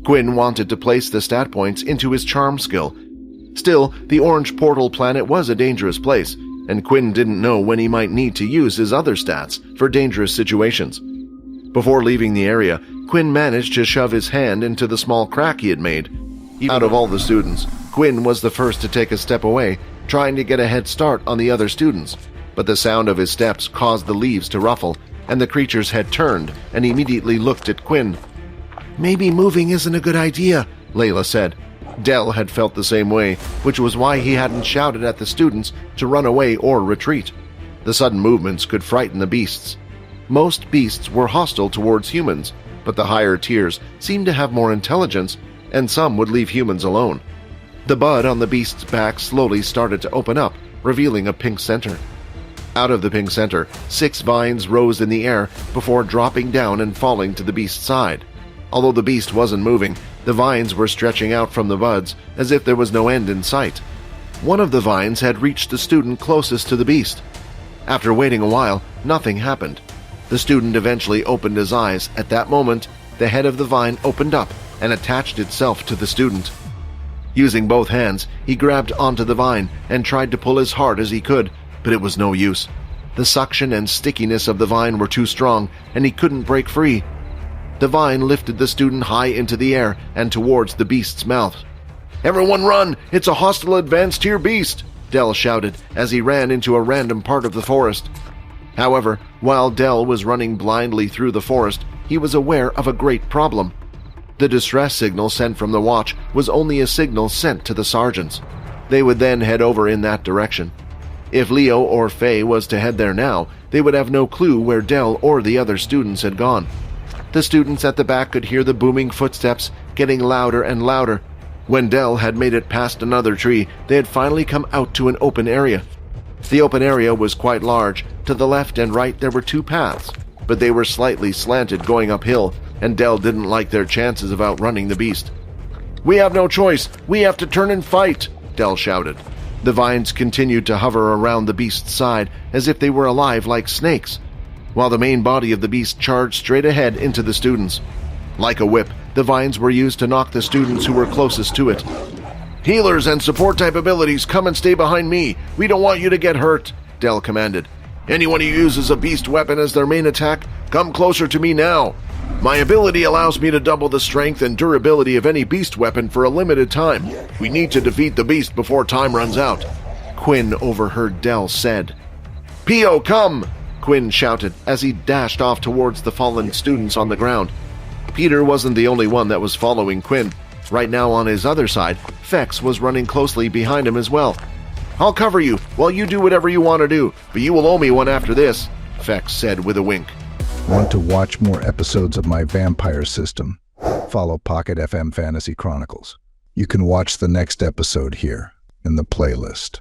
Quinn wanted to place the stat points into his charm skill. Still, the orange portal planet was a dangerous place, and Quinn didn't know when he might need to use his other stats for dangerous situations. Before leaving the area, Quinn managed to shove his hand into the small crack he had made. Out of all the students, Quinn was the first to take a step away, trying to get a head start on the other students, but the sound of his steps caused the leaves to ruffle, and the creature's head turned and immediately looked at Quinn. "Maybe moving isn't a good idea," Layla said. Dell had felt the same way, which was why he hadn't shouted at the students to run away or retreat. The sudden movements could frighten the beasts. Most beasts were hostile towards humans, but the higher tiers seemed to have more intelligence, and some would leave humans alone. The bud on the beast's back slowly started to open up, revealing a pink center. Out of the pink center, 6 vines rose in the air before dropping down and falling to the beast's side. Although the beast wasn't moving, the vines were stretching out from the buds as if there was no end in sight. One of the vines had reached the student closest to the beast. After waiting a while, nothing happened. The student eventually opened his eyes. At that moment, the head of the vine opened up and attached itself to the student. Using both hands, he grabbed onto the vine and tried to pull as hard as he could, but it was no use. The suction and stickiness of the vine were too strong, and he couldn't break free. The vine lifted the student high into the air and towards the beast's mouth. "Everyone run! It's a hostile advanced tier beast!" Dell shouted as he ran into a random part of the forest. However, while Dell was running blindly through the forest, he was aware of a great problem. The distress signal sent from the watch was only a signal sent to the sergeants. They would then head over in that direction. If Leo or Faye was to head there now, they would have no clue where Dell or the other students had gone. The students at the back could hear the booming footsteps getting louder and louder. When Dell had made it past another tree, they had finally come out to an open area. The open area was quite large. To the left and right there were 2 paths, but they were slightly slanted going uphill, and Dell didn't like their chances of outrunning the beast. "We have no choice! We have to turn and fight!" Dell shouted. The vines continued to hover around the beast's side as if they were alive like snakes, while the main body of the beast charged straight ahead into the students. Like a whip, the vines were used to knock the students who were closest to it. "Healers and support-type abilities, come and stay behind me. We don't want you to get hurt," Dell commanded. "Anyone who uses a beast weapon as their main attack, come closer to me now. My ability allows me to double the strength and durability of any beast weapon for a limited time. We need to defeat the beast before time runs out," Quinn overheard Dell said. "Pio, come!" Quinn shouted as he dashed off towards the fallen students on the ground. Peter wasn't the only one that was following Quinn. Right now on his other side, Fex was running closely behind him as well. "I'll cover you while you do whatever you want to do, but you will owe me one after this," Fex said with a wink. Want to watch more episodes of my vampire system? Follow Pocketfm Fantasy Chronicles. You can watch the next episode here in the playlist.